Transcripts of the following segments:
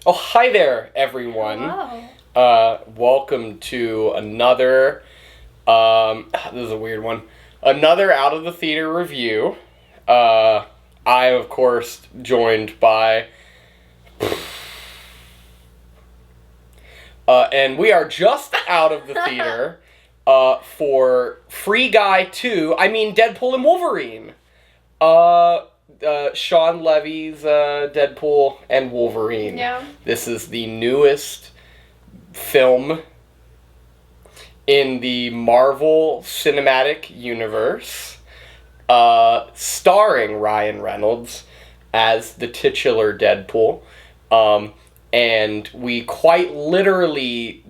Oh, hi there, everyone. Hello. Welcome to another, this is a weird one, another Out of the Theater review. I, of course, joined by, and we are just out of the theater, for Free Guy 2, Deadpool and Wolverine. Shawn Levy's Deadpool and Wolverine. Yeah. This is the newest film in the Marvel Cinematic Universe, starring Ryan Reynolds as the titular Deadpool. And we quite literally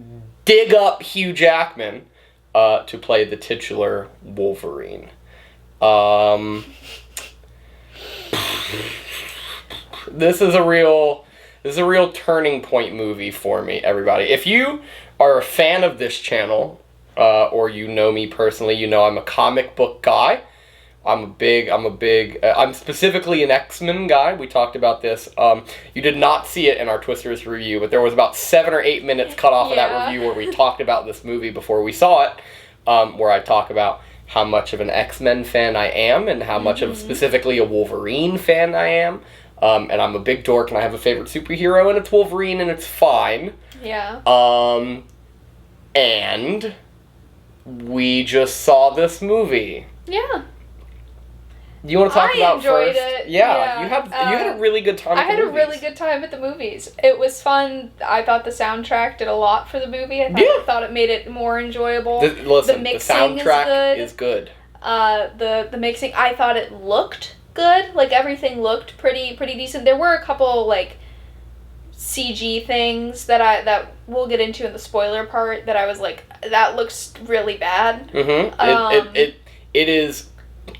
dig up Hugh Jackman to play the titular Wolverine. This is a real turning point movie for me, everybody. If you are a fan of this channel, or you know me personally, you know I'm a comic book guy. I'm specifically an X-Men guy. We talked about this. You did not see it in our Twisters review, but there was about 7 or 8 minutes cut off of that review where we talked about this movie before we saw it, where I talk about how much of an X-Men fan I am and how much of specifically a Wolverine fan I am. And I'm a big dork and I have a favorite superhero and it's Wolverine and it's fine. Yeah. And we just saw this movie. Yeah. Do you want to talk about enjoyed first? it. Yeah. You had a really good time I had a really good time at the movies. It was fun. I thought the soundtrack did a lot for the movie. I thought it made it more enjoyable. The mixing soundtrack is good. The mixing, I thought it looked good. Like, everything looked pretty decent. There were a couple, like, CG things that we'll get into in the spoiler part that I was like, that looks really bad. Mm-hmm. It is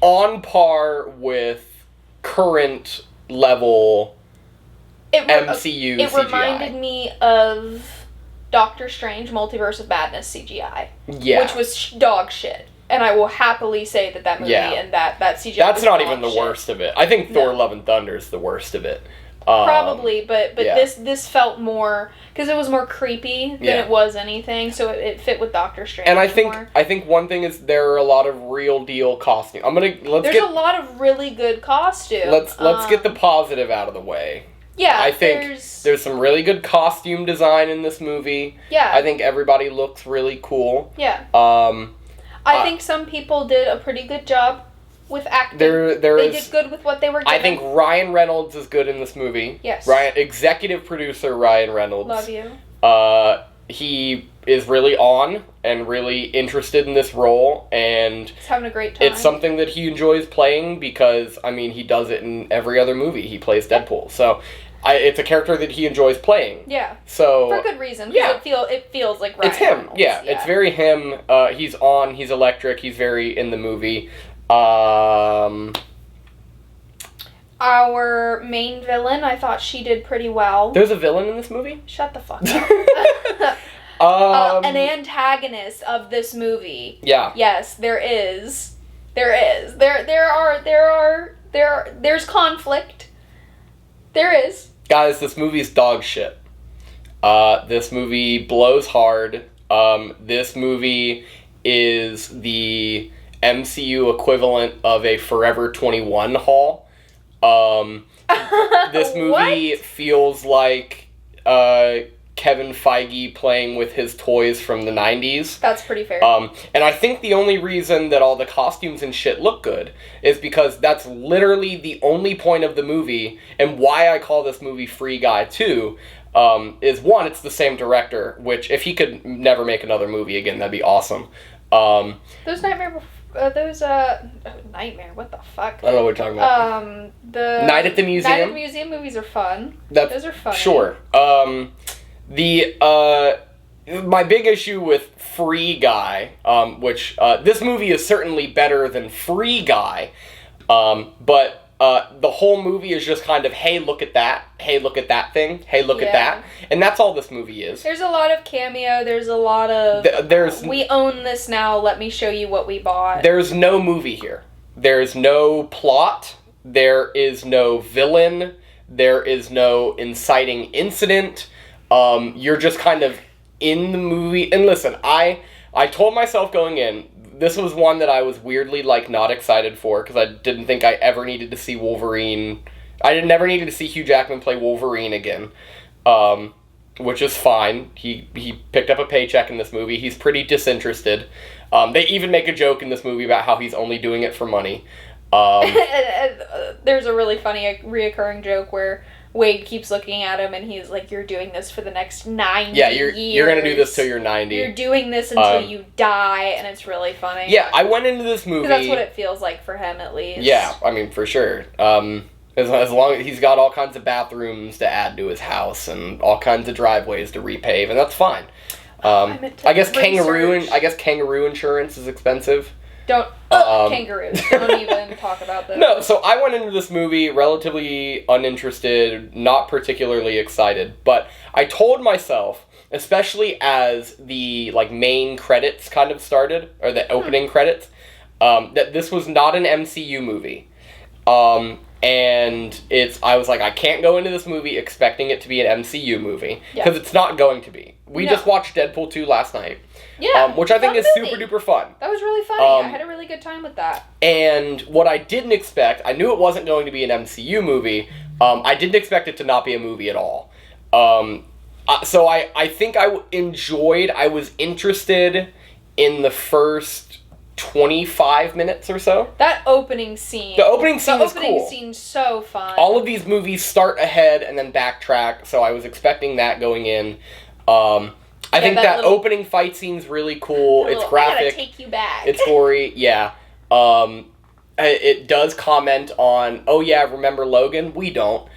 on par with current level MCU CGI. It reminded me of Doctor Strange Multiverse of Madness CGI. Yeah. Which was dog shit. And I will happily say that movie and that CGI That's was not dog even the shit. worst of it. I think Thor Love and Thunder is the worst of it. Probably, but this felt more, because it was more creepy than it was anything, so it fit with Doctor Strange. And I more. think one thing is there are a lot of real deal costumes. There's a lot of really good costumes. Let's get the positive out of the way. Yeah, I think there's some really good costume design in this movie. Yeah. I think everybody looks really cool. Yeah. I think some people did a pretty good job with acting. They did good with what they were given. I think Ryan Reynolds is good in this movie. Yes. Executive producer Ryan Reynolds. Love you. He is really on and really interested in this role, and he's having a great time. It's something that he enjoys playing because, he does it in every other movie. He plays Deadpool. So, it's a character that he enjoys playing. Yeah. So for good reason. Yeah. It feels like Ryan It's him. Reynolds. Yeah. It's very him. He's on. He's electric. He's very in the movie. Our main villain, I thought she did pretty well. There's a villain in this movie? Shut the fuck up. An antagonist of this movie. Yeah. Yes, there is. There's conflict. There is. Guys, this movie's dog shit. This movie blows hard. This movie is the MCU equivalent of a Forever 21 haul. This movie feels like Kevin Feige playing with his toys from the 90s. That's pretty fair. And I think the only reason that all the costumes and shit look good is because that's literally the only point of the movie, and why I call this movie Free Guy 2, is one, it's the same director, which if he could never make another movie again, that'd be awesome. Nightmare, what the fuck? I don't know what you're talking about. The Night at the Museum? Night at the Museum movies are fun. Those are fun. Sure. My big issue with Free Guy, which this movie is certainly better than Free Guy, but the whole movie is just kind of, hey, look at that. Hey, look at that thing. Hey, look at that. And that's all this movie is. There's a lot of cameo. There's a lot of, we own this now. Let me show you what we bought. There's no movie here. There's no plot. There is no villain. There is no inciting incident. You're just kind of in the movie. And listen, I told myself going in, this was one that I was weirdly, like, not excited for, because I didn't think I ever needed to see Wolverine. I never needed to see Hugh Jackman play Wolverine again, which is fine. He picked up a paycheck in this movie. He's pretty disinterested. They even make a joke in this movie about how he's only doing it for money. There's a really funny reoccurring joke where Wade keeps looking at him and he's like, "You're doing this for the next 90 years. You're gonna do this till you're 90. You're doing this until you die," and it's really funny. Yeah, I went into this movie... Because that's what it feels like for him, at least. Yeah, I mean, for sure. As long as he's got all kinds of bathrooms to add to his house and all kinds of driveways to repave, and that's fine. I guess kangaroo insurance is expensive. Don't kangaroos. Don't even talk about this. No, so I went into this movie relatively uninterested, not particularly excited, but I told myself, especially as the like main credits kind of started, or the opening credits, that this was not an MCU movie. And I was like, I can't go into this movie expecting it to be an MCU movie, because it's not going to be. We just watched Deadpool 2 last night. Yeah, which I think is super duper fun. That was really funny. I had a really good time with that. And what I didn't expect, I knew it wasn't going to be an MCU movie. I didn't expect it to not be a movie at all. So I think I was interested in the first 25 minutes or so. That opening scene. The opening scene was cool. The opening scene's so fun. All of these movies start ahead and then backtrack, so I was expecting that going in. I think that opening fight scene's really cool. It's graphic. I gotta take you back. It's gory, yeah. It does comment on, oh yeah, remember Logan? We don't.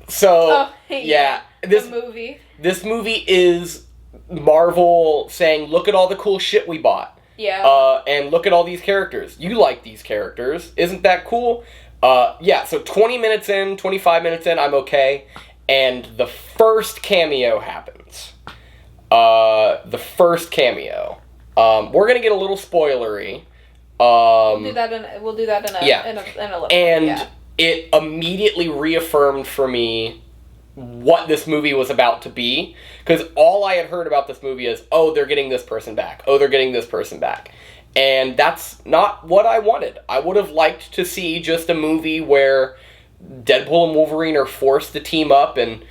This movie. This movie is Marvel saying, look at all the cool shit we bought. Yeah. And look at all these characters. You like these characters. Isn't that cool? So 20 minutes in, 25 minutes in, I'm okay. And the first cameo happens. We're gonna get a little spoilery. We'll do that in a little. And it immediately reaffirmed for me what this movie was about to be, because all I had heard about this movie is, oh, they're getting this person back. Oh, they're getting this person back. And that's not what I wanted. I would have liked to see just a movie where Deadpool and Wolverine are forced to team up, and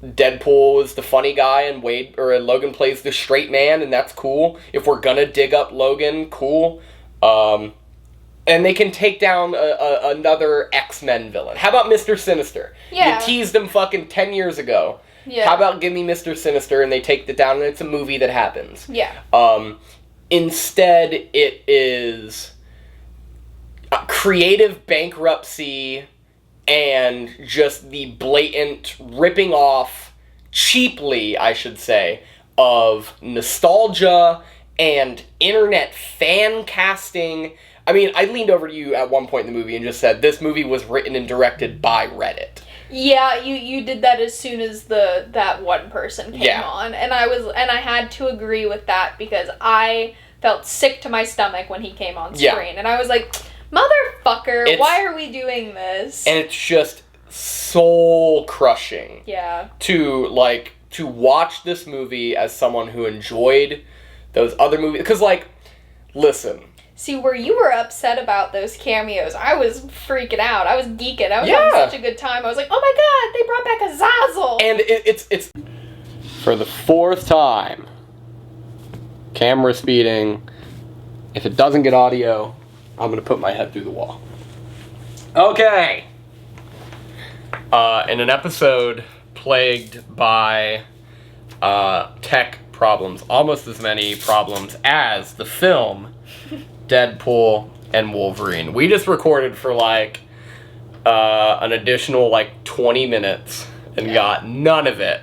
Deadpool is the funny guy, and Logan plays the straight man, and that's cool. If we're gonna dig up Logan, cool. And they can take down another X-Men villain. How about Mr. Sinister? Yeah. You teased him fucking 10 years ago. Yeah. How about give me Mr. Sinister, and they take it down, and it's a movie that happens. Yeah. Instead, it is creative bankruptcy and just the blatant ripping off, cheaply, I should say, of nostalgia and internet fan casting. I mean, I leaned over to you at one point in the movie and just said, this movie was written and directed by Reddit. Yeah, you did that as soon as that one person came on, and I had to agree with that, because I felt sick to my stomach when he came on screen, and I was like, motherfucker, why are we doing this? And it's just soul crushing. Yeah. To watch this movie as someone who enjoyed those other movies, because listen. See, where you were upset about those cameos, I was freaking out. I was geeking. I was having such a good time. I was like, oh my god, they brought back Azazel! And it's for the fourth time. Camera speeding. If it doesn't get audio, I'm going to put my head through the wall. Okay. In an episode plagued by tech problems, almost as many problems as the film Deadpool and Wolverine. We just recorded for an additional 20 minutes and got none of it.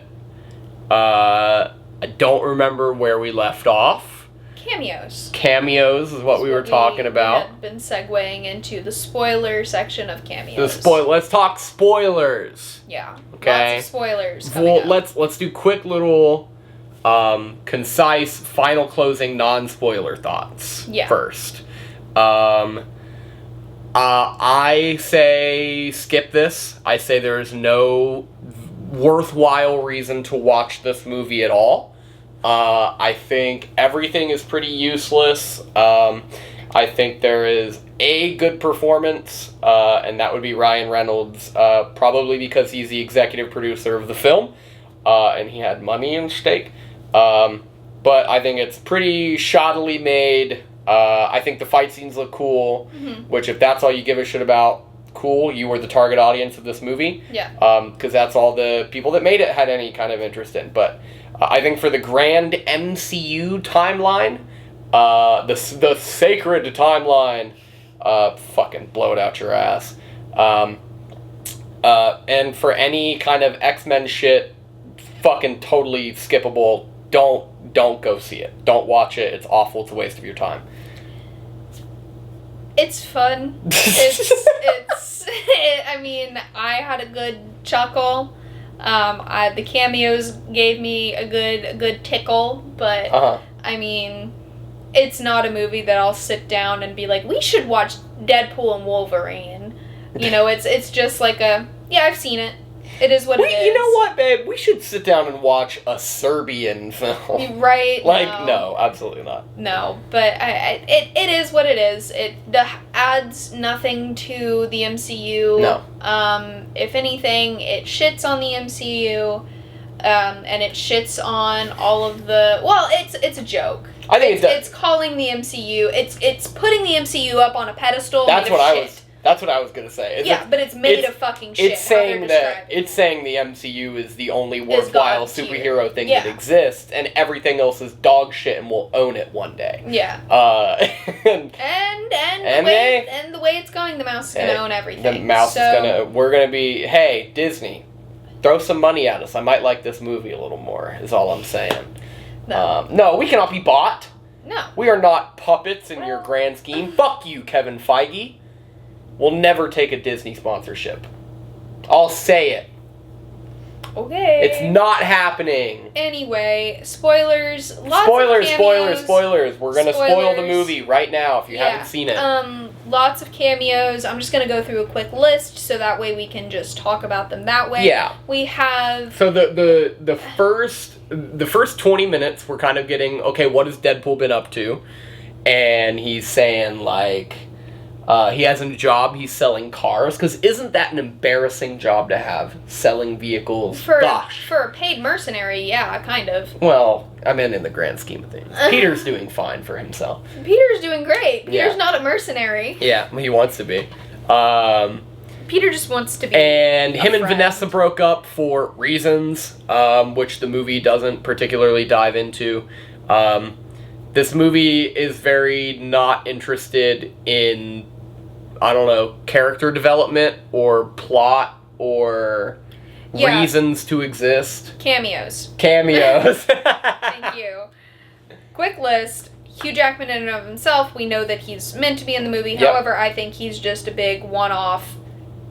I don't remember where we left off. Cameos is what we were talking about. We had been segueing into the spoiler section of cameos. Let's talk spoilers. Yeah. Okay. Lots of spoilers coming up. Let's do quick little concise, final closing, non-spoiler thoughts first. I say skip this. I say there's no worthwhile reason to watch this movie at all. I think everything is pretty useless. I think there is a good performance, and that would be Ryan Reynolds, probably because he's the executive producer of the film, and he had money in stake. But I think it's pretty shoddily made. I think the fight scenes look cool, which if that's all you give a shit about, cool, you were the target audience of this movie. Yeah. Because that's all the people that made it had any kind of interest in. But I think for the grand MCU timeline, the sacred timeline, fucking blow it out your ass. And for any kind of X-Men shit, fucking totally skippable. Don't go see it. Don't watch it. It's awful. It's a waste of your time. It's fun. I mean, I had a good chuckle. The cameos gave me a good tickle, but I mean, it's not a movie that I'll sit down and be like, we should watch Deadpool and Wolverine. You know, it's just like I've seen it. It is what it is. You know what, babe? We should sit down and watch a Serbian film. Right? No, absolutely not. No, but it is what it is. It adds nothing to the MCU. No. If anything, it shits on the MCU, and it shits on all of the. Well, it's a joke. I think it's calling the MCU. It's putting the MCU up on a pedestal. That's what I was gonna say. But it's made of fucking shit. It's saying the MCU is the only worthwhile superhero thing that exists, and everything else is dog shit, and we'll own it one day. Yeah. And the way it's going, the mouse is gonna own everything. The mouse is gonna. We're gonna be. Hey, Disney, throw some money at us. I might like this movie a little more. Is all I'm saying. No, we cannot be bought. No. We are not puppets in your grand scheme. Fuck you, Kevin Feige. We'll never take a Disney sponsorship. I'll say it. Okay. It's not happening. Anyway, spoilers. Spoilers. We're going to spoil Spoilers. the movie right now if you haven't seen it. Lots of cameos. I'm just going to go through a quick list so that way we can just talk about them that way. Yeah. We have... So the first 20 minutes we're kind of getting, okay, what has Deadpool been up to? And he's saying, like... he has a job, he's selling cars, because isn't that an embarrassing job to have, selling vehicles? For Gosh. For a paid mercenary, yeah, kind of. Well, I mean in the grand scheme of things. Peter's doing fine for himself. Peter's doing great. Peter's not a mercenary. Yeah, he wants to be. Peter just wants to be And him friend. and Vanessa broke up for reasons, which the movie doesn't particularly dive into. This movie is very not interested in... I don't know, character development or plot or reasons to exist. Cameos. Thank you. Quick list. Hugh Jackman in and of himself, we know that he's meant to be in the movie. Yep. However, I think he's just a big one-off.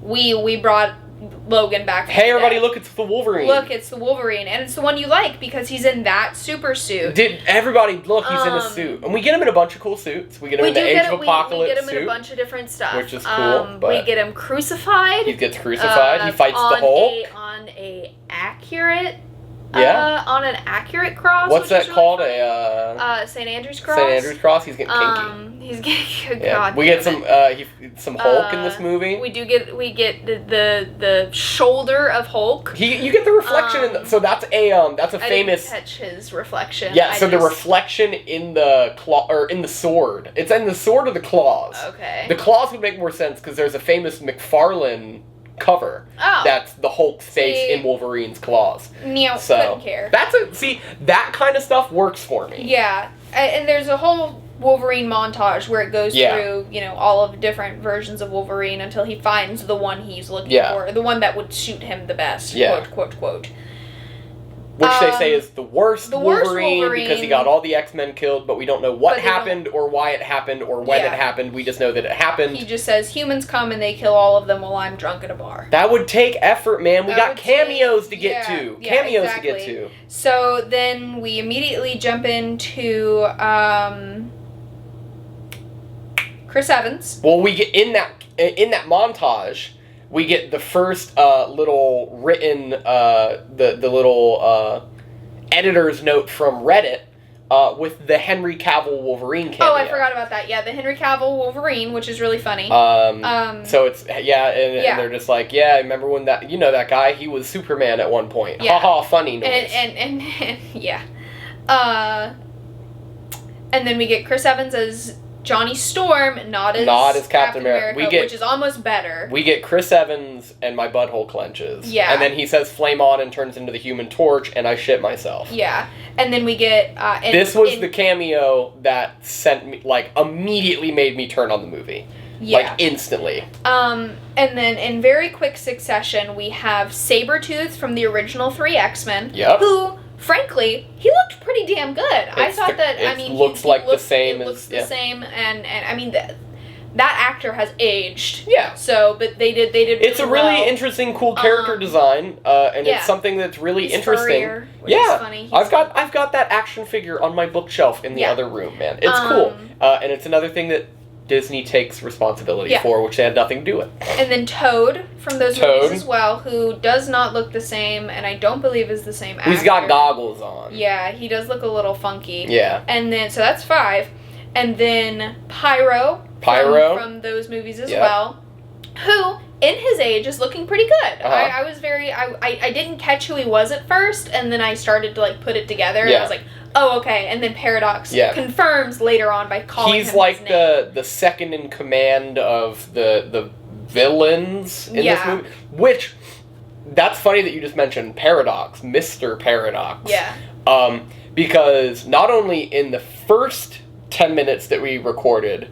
We brought Logan back. Hey, everybody, look, it's the Wolverine. Look, it's the Wolverine. And it's the one you like because he's in that super suit. Everybody, look, he's in a suit. And we get him in a bunch of cool suits. We get him in the Age of Apocalypse We get him suit, in a bunch of different stuff. which is cool. We get him crucified. He gets crucified. He fights the Hulk. On a accurate... on an accurate cross. What's that called? St. Andrew's cross. St. Andrew's cross. He's getting kinky. He's getting. Yeah. God, we get some Hulk in this movie. We get the shoulder of Hulk. You get the reflection so that's a famous. I didn't catch his reflection. Yeah. The reflection in the claw or in the sword. It's in the sword or the claws. Okay. The claws would make more sense because there's a famous McFarlane cover that's the Hulk's face in Wolverine's claws. Couldn't care. That kind of stuff works for me. Yeah, and there's a whole Wolverine montage where it goes through, all of the different versions of Wolverine until he finds the one he's looking for, the one that would suit him the best. Yeah. Quote. Which they say is the worst Wolverine because he got all the X-Men killed, but we don't know what happened or why it happened or when it happened. We just know that it happened. He just says, humans come and they kill all of them while I'm drunk at a bar. That would take effort, man. We got cameos to get to. Cameos to get to. So then we Chris Evans. Well, we get in that montage, we get the first little written the little editor's note from Reddit with the Henry Cavill Wolverine cameo. Oh, I forgot about that. Yeah, the Henry Cavill Wolverine, which is really funny. So it's and they're just like, yeah, remember when that guy, he was Superman at one point. Yeah. Haha, funny noise. And yeah. And then we get Chris Evans as Johnny Storm, not as Captain America, which is almost better. We get Chris Evans and my butthole clenches. Yeah. And then he says flame on and turns into the Human Torch and I shit myself. Yeah. And then we get... this was the cameo that sent me, immediately made me turn on the movie. Yeah. Instantly. And then in very quick succession, we have Sabretooth from the original 3 X-Men. Yep. Who... Frankly, he looked pretty damn good. I thought that. He looks the same. It looks the same, and I mean that actor has aged. Yeah. So, but they did. Really it's a really interesting, cool character design, and it's something that's really interesting. Furrier, which is funny. I've got that action figure on my bookshelf in the other room, man. It's cool, and it's another thing that Disney takes responsibility for, which they had nothing to do with. And then Toad from those movies as well, who does not look the same, and I don't believe is the same actor. He's got goggles on. Yeah, he does look a little funky. Yeah. And then, so that's 5. And then Pyro. From those movies as well, who, in his age, is looking pretty good. I was very... I didn't catch who he was at first, and then I started to, put it together, and I was like... Oh, okay, and then Paradox confirms later on by calling him his name. the second in command of the villains in this movie. Which, that's funny that you just mentioned Paradox, Mr. Paradox. Yeah. Because not only in the first 10 minutes that we recorded,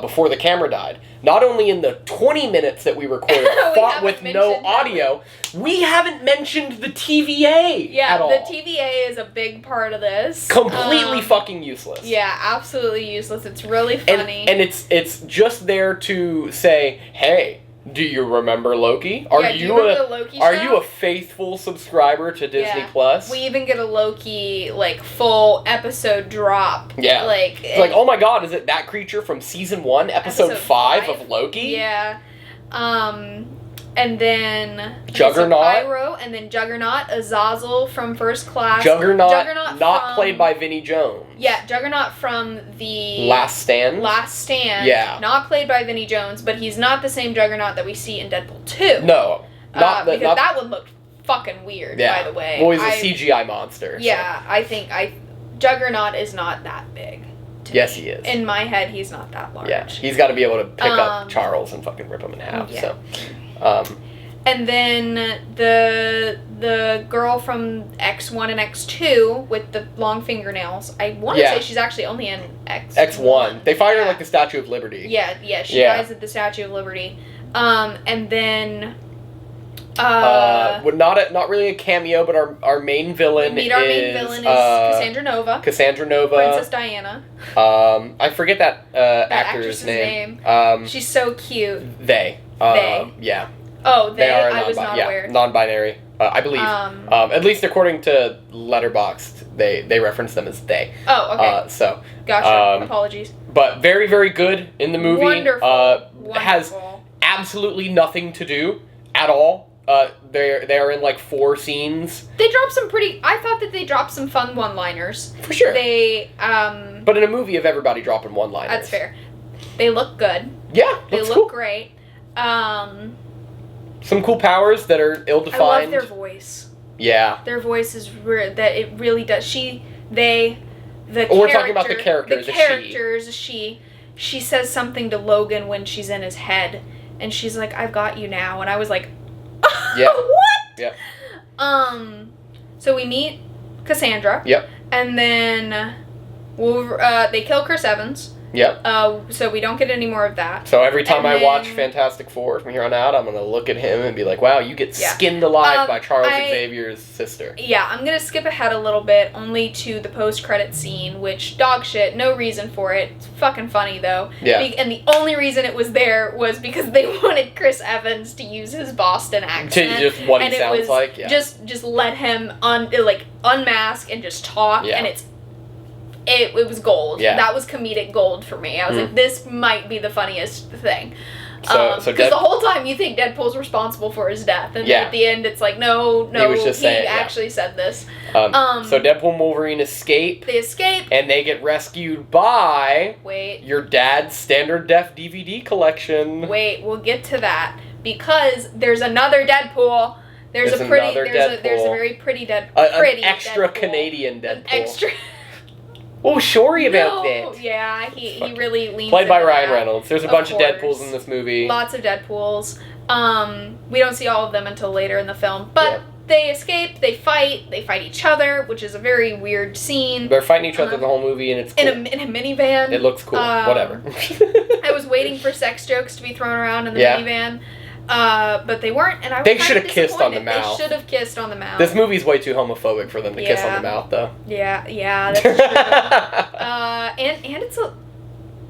before the camera died, not only in the 20 minutes that we recorded, fought with no audio, we haven't mentioned the TVA at all. Yeah, the TVA is a big part of this. Completely fucking useless. Yeah, absolutely useless. It's really funny. And it's just there to say, hey, do you remember Loki? Are you a faithful subscriber to Disney Plus? We even get a Loki full episode drop. Yeah. It's like, oh my god, is it that creature from season 1, episode 5 of Loki? Yeah. And then Juggernaut. Pyro, and then Juggernaut, Azazel from First Class. Juggernaut not played by Vinnie Jones. Yeah, Juggernaut from the Last Stand. Yeah. Not played by Vinnie Jones, but he's not the same Juggernaut that we see in Deadpool 2. No. Because that one looked fucking weird, by the way. Well, he's a CGI monster. Yeah, so. I think Juggernaut is not that big. Yes, he is. In my head, he's not that large. Yeah, he's got to be able to pick up Charles and fucking rip him in half, so... and then the girl from X1 and X2 with the long fingernails. I want to say she's actually only in X1. They find her like the Statue of Liberty. Yeah, she dies at the Statue of Liberty. And then not really a cameo, but our main villain is Cassandra Nova. Princess Diana. I forget that actress' name. She's so cute. They. Yeah. Oh, they are I was not aware. Non-binary, I believe. At least according to Letterboxd, they reference them as they. Oh, okay. So. Gotcha. Apologies. But very, very good in the movie. Wonderful. Has absolutely nothing to do at all. They're in 4 scenes. They dropped some I thought that they dropped some fun one-liners. For sure. They, But in a movie of everybody dropping one-liners. That's fair. They look good. Yeah, they look great. Some cool powers that are ill-defined. I love their voice. Yeah. Their voice is that it really does. We're talking about the characters. The characters. She says something to Logan when she's in his head, and she's like, "I've got you now," and I was like, yeah. What? Yeah. So we meet Cassandra. Yep. And then they kill Chris Evans. Yep. So we don't get any more of that. So every time I watch Fantastic Four from here on out, I'm going to look at him and be like, wow, you get skinned alive by Charles Xavier's sister. Yeah, I'm going to skip ahead a little bit, only to the post-credit scene, which, dog shit, no reason for it. It's fucking funny, though. Yeah. And the only reason it was there was because they wanted Chris Evans to use his Boston accent. To just what he sounds like, yeah. Just let him unmask and just talk, and it's it was gold. Yeah. That was comedic gold for me. I was like, this might be the funniest thing. Because the whole time you think Deadpool's responsible for his death, and then at the end it's like, no, he actually said this. So Deadpool and Wolverine escape. They escape. And they get rescued by... Wait. Your dad's standard def DVD collection. Wait, we'll get to that. Because there's another Deadpool. There's a very pretty Deadpool. An extra Deadpool. Canadian Deadpool. An extra... Oh, sorry about that. Yeah, he really leans Played by into Ryan that. Reynolds. There's a bunch of Deadpools in this movie. Lots of Deadpools. We don't see all of them until later in the film. But they escape, they fight each other, which is a very weird scene. They're fighting each other the whole movie, and it's cool. In a minivan. It looks cool. Whatever. I was waiting for sex jokes to be thrown around in the minivan. But they weren't, and I was They should have kissed on the mouth. They should have kissed on the mouth. This movie's way too homophobic for them to kiss on the mouth, though. Yeah, that's true. And it's a...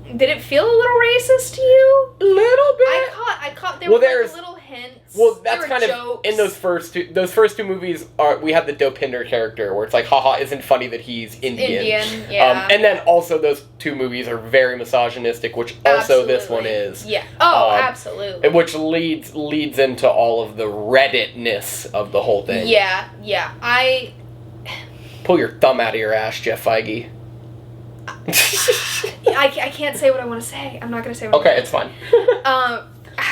Did it feel a little racist to you? A little bit. I caught there were like little hints. Well, that's kind jokes. of in those first two movies. We have the Dopinder character where it's like, haha, isn't funny that he's Indian. Yeah. And then also those two movies are very misogynistic, which also this one is. Yeah. Oh, absolutely. Which leads into all of the Reddit-ness of the whole thing. Yeah. Pull your thumb out of your ass, Jeff Feige. I can't say what I want to say. I'm not going to say what Okay, it's fine.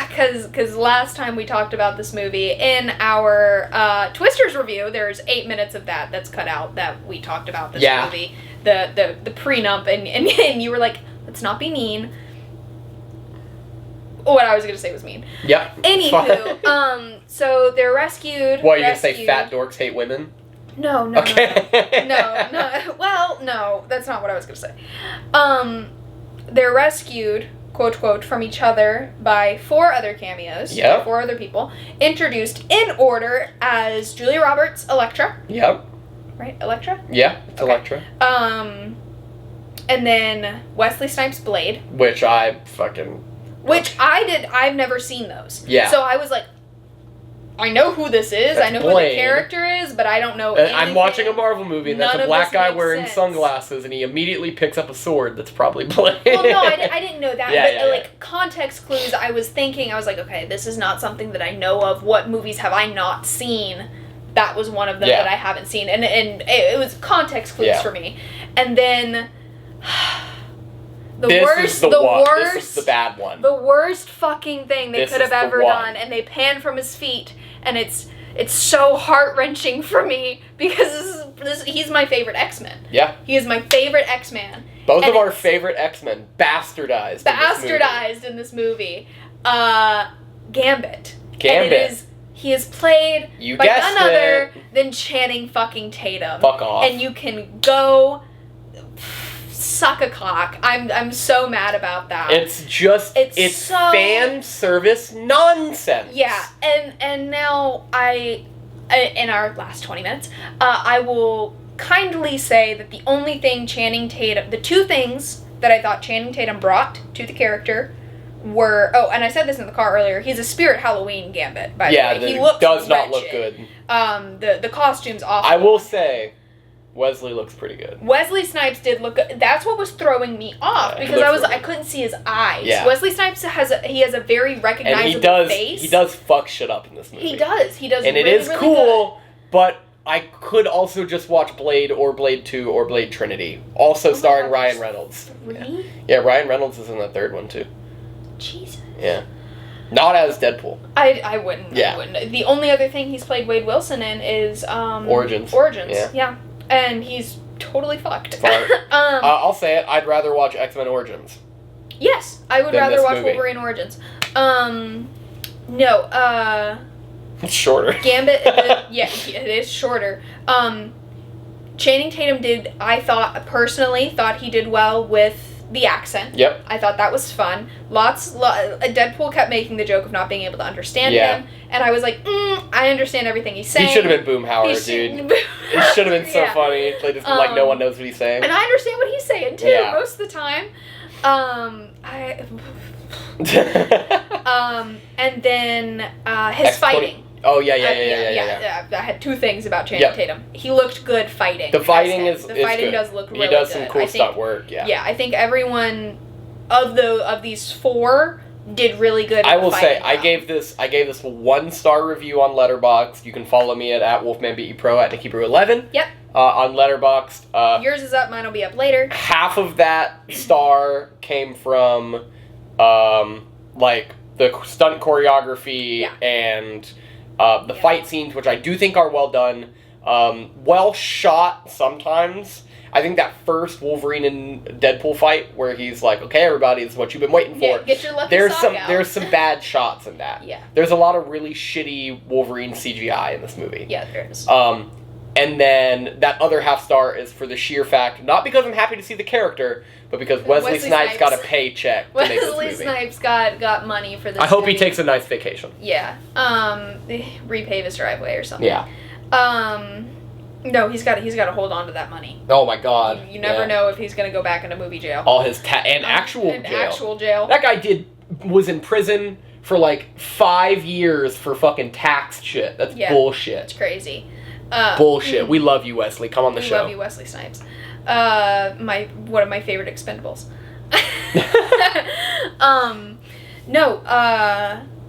Because last time we talked about this movie, in our Twisters review, there's 8 minutes of that's cut out that we talked about this movie. The prenup, and you were like, let's not be mean. What I was going to say was mean. Yeah. Anywho, so they're rescued. What, are you going to say fat dorks hate women? No. Okay. No. Well, no, that's not what I was going to say. They're rescued, quote, quote, from each other by 4 other cameos. Yep. 4 other people. Introduced in order as Julia Roberts, Elektra. Yep. Right? Elektra? Yeah, it's okay. Elektra. And then Wesley Snipes' Blade. Which I've never seen those. Yeah. So I was like, I know who this is. That's I know Blade. who the character is, but I don't know anything. I'm watching a Marvel movie, and that's None a of black this guy makes wearing sense. sunglasses, and he immediately picks up a sword that's probably Blade. Well, no, I didn't know that. Yeah, but, context clues, I was like, okay, this is not something that I know of. What movies have I not seen? That was one of them that I haven't seen. And it was context clues for me. And then... This is the bad one. The worst fucking thing they could have ever done. And they pan from his feet, and it's so heart-wrenching for me because he's my favorite X-Men. Yeah. He is my favorite X-Man. Both of our favorite X-Men bastardized in this movie. Gambit. Gambit. He is played by none other than Channing fucking Tatum. Fuck off. And you can go suck a cock. I'm so mad about that. It's just it's so fan service nonsense. Yeah, and now in our last 20 minutes, I will kindly say that the only thing the 2 things that I thought Channing Tatum brought to the character were, and I said this in the car earlier, he's a Spirit Halloween Gambit, by the way. He does not look good. The costume's awful. I will say, Wesley looks pretty good. Wesley Snipes did look good. That's what was throwing me off, because I couldn't see his eyes. Yeah. Wesley Snipes has a very recognizable face. He does fuck shit up in this movie. He does. And really, it is cool, but I could also just watch Blade or Blade 2 or Blade Trinity, also starring Ryan Reynolds. 3? Yeah, Ryan Reynolds is in the 3rd one too. Jesus. Yeah. Not as Deadpool. I wouldn't. Yeah. I wouldn't. The only other thing he's played Wade Wilson in is Origins. Yeah. And he's totally fucked. I'll say it. I'd rather watch X-Men Origins. Yes, I would rather watch movie. Wolverine Origins. No. It's shorter. Gambit. It is shorter. Channing Tatum personally thought he did well with the accent. Yep. I thought that was fun. Deadpool kept making the joke of not being able to understand him, and I was like, I understand everything he's saying. He should have been Boomhauer, dude. It should have been so funny. Like no one knows what he's saying. And I understand what he's saying too, most of the time. And then his fighting. Oh, yeah. I had two things about Channing Tatum. He looked good fighting. The fighting is fighting good. does look really good. He does some cool stunt work, Yeah, I think everyone of these four did really good. I will say, I gave this a 1-star review on Letterboxd. You can follow me at WolfmanBeatPro, at NikkiBrew11. Yep. On Letterboxd. Yours is up, mine will be up later. Half of that star came from, like, the stunt choreography and the fight scenes, which I do think are well done. Well shot sometimes. I think that first Wolverine and Deadpool fight where he's like, "Okay, everybody, this is what you've been waiting for." Get your lucky sock out. There's some bad shots in that. Yeah. There's a lot of really shitty Wolverine CGI in this movie. Yeah, there is. And then that other half star is for the sheer fact, not because I'm happy to see the character, but because Wesley Snipes got a paycheck to make this movie. Wesley Snipes got money for this. I hope he takes a nice vacation. Yeah. Repave his driveway or something. Yeah. No, he's got to hold on to that money. Oh my God! You never know if he's gonna go back into movie jail. All his actual jail. That guy was in prison for like 5 years for fucking tax shit. That's bullshit. It's crazy. Bullshit. We love you, Wesley. Come on the show. We love you, Wesley Snipes. One of my favorite Expendables.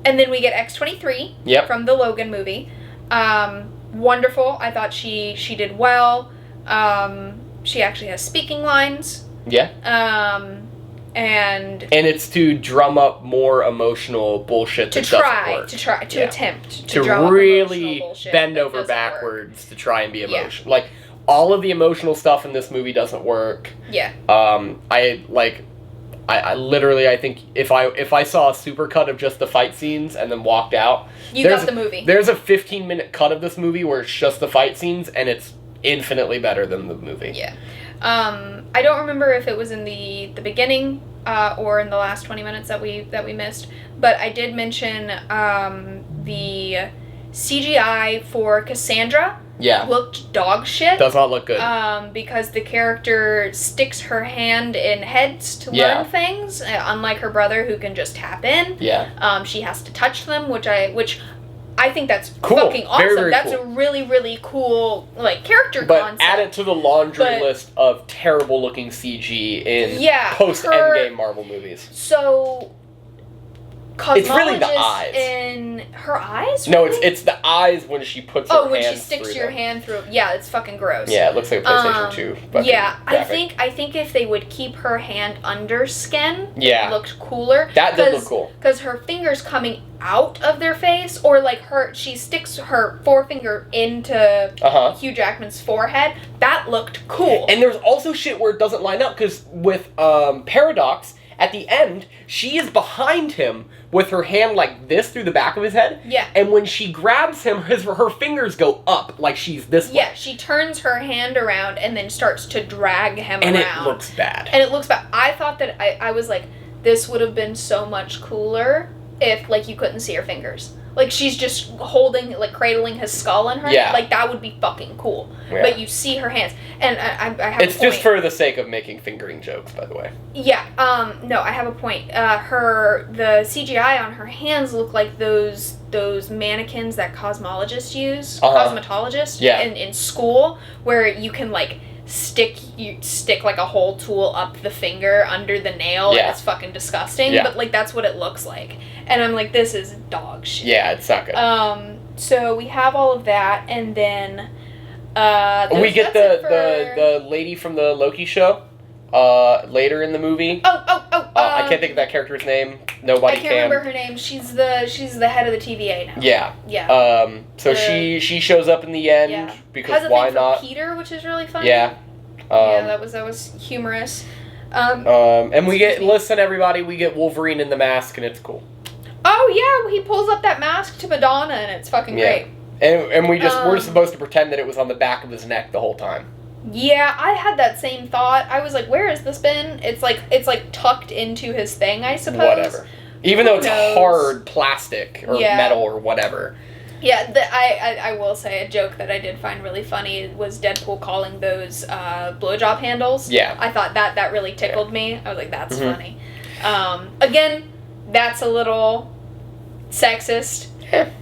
And then we get X-23 from the Logan movie. Wonderful. I thought she did well. She actually has speaking lines. Yeah. And it's to drum up more emotional bullshit that doesn't work. Attempt to drum really up bullshit bend over backwards to try and be emotional. Like, all of the emotional stuff in this movie doesn't work. Yeah. I literally, I think if I saw a supercut of just the fight scenes and then walked out, you got the movie. There's a 15-minute cut of this movie where it's just the fight scenes, and it's infinitely better than the movie. Yeah. I don't remember if it was in the beginning or in the last 20 minutes that we missed, but I did mention the CGI for Cassandra. Yeah. Looked dog shit. Does not look good. Because the character sticks her hand in heads to learn things, unlike her brother who can just tap in. Yeah. She has to touch them, which I think that's cool. Fucking awesome. Very, very that's cool. a really, really cool character but concept. Add it to the laundry list of terrible looking CG in post Endgame Marvel movies. So it's really the eyes. In her eyes? No, really? it's the eyes when she puts her hand through. Oh, when she sticks your hand through. Yeah, it's fucking gross. Yeah, it looks like a PlayStation 2. Yeah, graphic. I think if they would keep her hand under skin, it looked cooler. That does look cool. Because her fingers coming out of their face, or like she sticks her forefinger into Hugh Jackman's forehead. That looked cool. And there's also shit where it doesn't line up, because with Paradox, at the end, she is behind him with her hand like this through the back of his head. Yeah. And when she grabs him, her fingers go up like she's this way. Yeah, she turns her hand around and then starts to drag him around. And it looks bad. I thought that I was like, this would have been so much cooler if, like, you couldn't see her fingers. Like, she's just holding, like, cradling his skull in her hand. Like, that would be fucking cool. Yeah. But you see her hands. And I have It's just for the sake of making fingering jokes, by the way. Yeah. No, I have a point. The CGI on her hands look like those mannequins that cosmologists use. Cosmetologists. Yeah. In school, where you can, like, stick like a whole tool up the finger under the nail, and it's fucking disgusting. But like that's what it looks like, and I'm like, this is dog shit. Yeah, it's not good. So we have all of that, and then we get the lady from the Loki show later in the movie. I can't think of that character's name. Nobody can. I can't remember her name. She's the head of the TVA now. Yeah. So she shows up in the end because why not? Peter, which is really funny. Yeah. That was humorous. And we get listen, everybody. We get Wolverine in the mask, and it's cool. Oh yeah, he pulls up that mask to Madonna, and it's fucking great. And we're supposed to pretend that it was on the back of his neck the whole time. Yeah, I had that same thought. I was like, where has this been? It's like tucked into his thing, I suppose. Whatever. Even though it's hard plastic or metal or whatever. Yeah, I will say a joke that I did find really funny was Deadpool calling those blowjob handles. Yeah. I thought that really tickled me. I was like, that's funny. Again, that's a little sexist.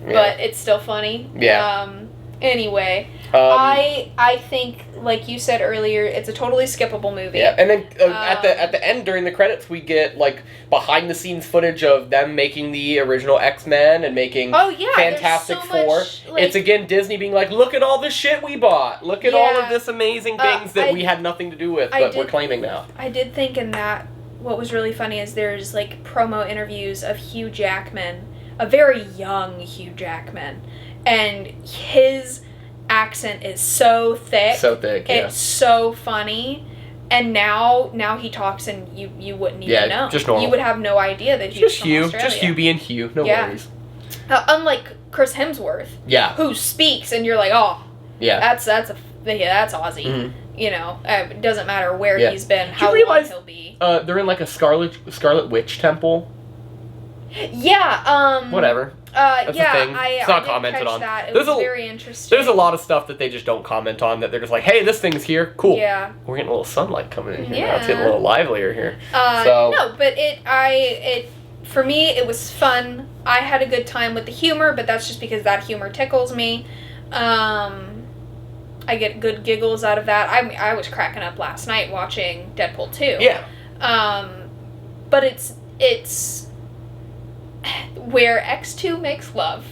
but it's still funny. Yeah. Anyway, I think, like you said earlier, it's a totally skippable movie. Yeah, and then at the end during the credits, we get like behind the scenes footage of them making the original X-Men and making Fantastic Four. It's again Disney being like, look at all the shit we bought. Look at all of this amazing things that we had nothing to do with, but we're claiming now. I did think in that what was really funny is there's like promo interviews of Hugh Jackman, a very young Hugh Jackman. And his accent is so thick. So thick, yeah. It's so funny. And now he talks and you wouldn't even know. Just normal. You would have no idea that he was from Australia. Just Hugh being Hugh. No worries. Unlike Chris Hemsworth. Yeah. Who speaks and you're like, oh. Yeah. That's Aussie. Mm-hmm. You know, it doesn't matter where he's been, how long he'll be. They're in like a Scarlet Witch temple. Yeah, whatever. That's a thing. It's not commented on. That. It was very interesting. There's a lot of stuff that they just don't comment on, that they're just like, hey, this thing's here. Cool. Yeah. We're getting a little sunlight coming in here now. It's getting a little livelier here. No, but for me, it was fun. I had a good time with the humor, but that's just because that humor tickles me. I get good giggles out of that. I was cracking up last night watching Deadpool 2. Yeah. But it's where X2 makes love.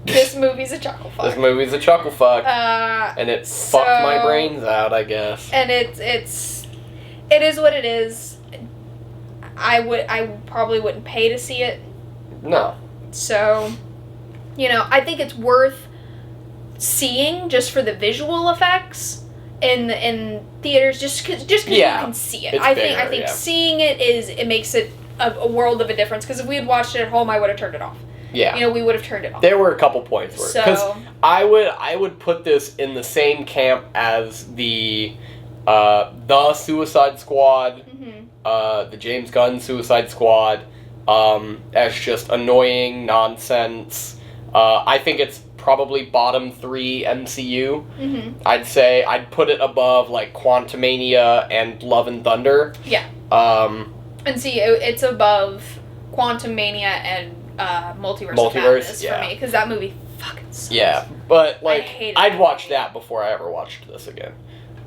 This movie's a chuckle fuck. And it fucked my brains out, I guess. And it is what it is. I probably wouldn't pay to see it. No. So, I think it's worth seeing just for the visual effects in theaters, just because you can see it. I think seeing it makes it a world of a difference, because if we had watched it at home, I would have turned it off. Yeah. We would have turned it off. There were a couple points where, because I would put this in the same camp as the Suicide Squad, the James Gunn Suicide Squad, as just annoying nonsense. I think it's probably bottom 3 MCU. I'd say I'd put it above like Quantumania and Love and Thunder. Yeah. And see, it's above Quantumania and Multiverse of Madness for me, because that movie fucking sucks. Yeah, but like I'd watch that before I ever watched this again.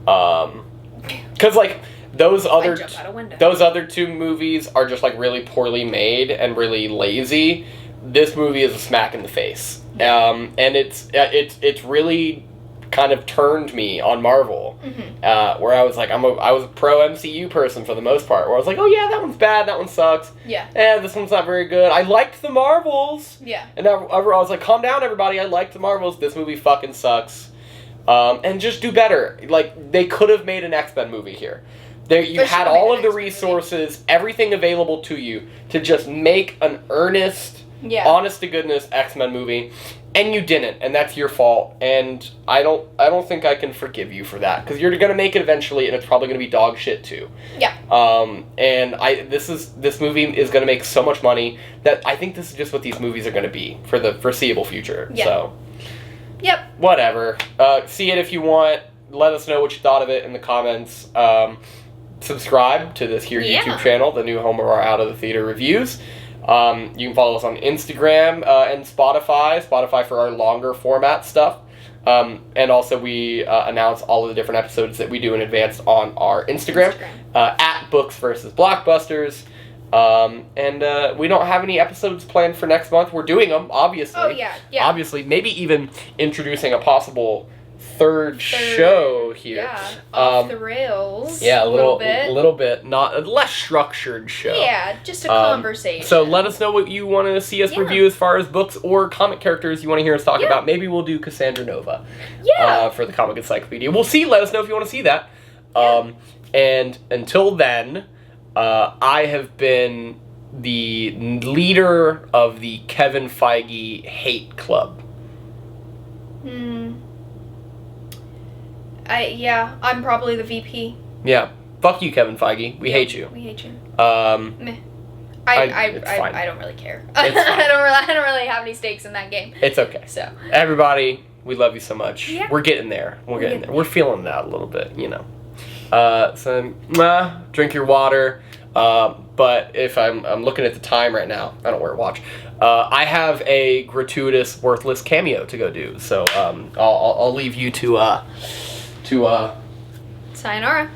Because like those other 2 movies are just like really poorly made and really lazy. This movie is a smack in the face. And it's really kind of turned me on Marvel, where I was like, I was a pro MCU person for the most part, where I was like, oh yeah, that one's bad, that one sucks. Yeah. This one's not very good. I liked the Marvels. Yeah. And I was like, calm down, everybody. I liked the Marvels. This movie fucking sucks. And just do better. Like, they could have made an X-Men movie here. You had all of the resources, everything available to you to just make an earnest, honest-to-goodness X-Men movie, and you didn't, and that's your fault. And I don't think I can forgive you for that, because you're gonna make it eventually, and it's probably gonna be dog shit too. Yeah. And this movie is gonna make so much money that I think this is just what these movies are gonna be for the foreseeable future. Yeah. So. Yep. Whatever. See it if you want. Let us know what you thought of it in the comments. Subscribe to this here YouTube channel, the new home of our Out of the Theater reviews. You can follow us on Instagram and Spotify for our longer format stuff. And also we announce all of the different episodes that we do in advance on our Instagram. At Books vs. Blockbusters. And we don't have any episodes planned for next month. We're doing them, obviously. Oh, yeah. Obviously. Maybe even introducing a possible third show here. Yeah, off the rails. Yeah, a little bit. Not a less structured show. Yeah, just a conversation. So let us know what you want to see us review as far as books or comic characters you want to hear us talk about. Maybe we'll do Cassandra Nova for the Comic Encyclopedia. We'll see. Let us know if you want to see that. And until then, I have been the leader of the Kevin Feige hate club. I'm probably the VP. Yeah. Fuck you, Kevin Feige. We hate you. We hate you. Meh. I don't really care. I don't really have any stakes in that game. It's okay. So everybody, we love you so much. Yeah. We're getting there. We're feeling that a little bit, So drink your water. But if I'm looking at the time right now, I don't wear a watch. I have a gratuitous, worthless cameo to go do. So I'll leave you to Sayonara.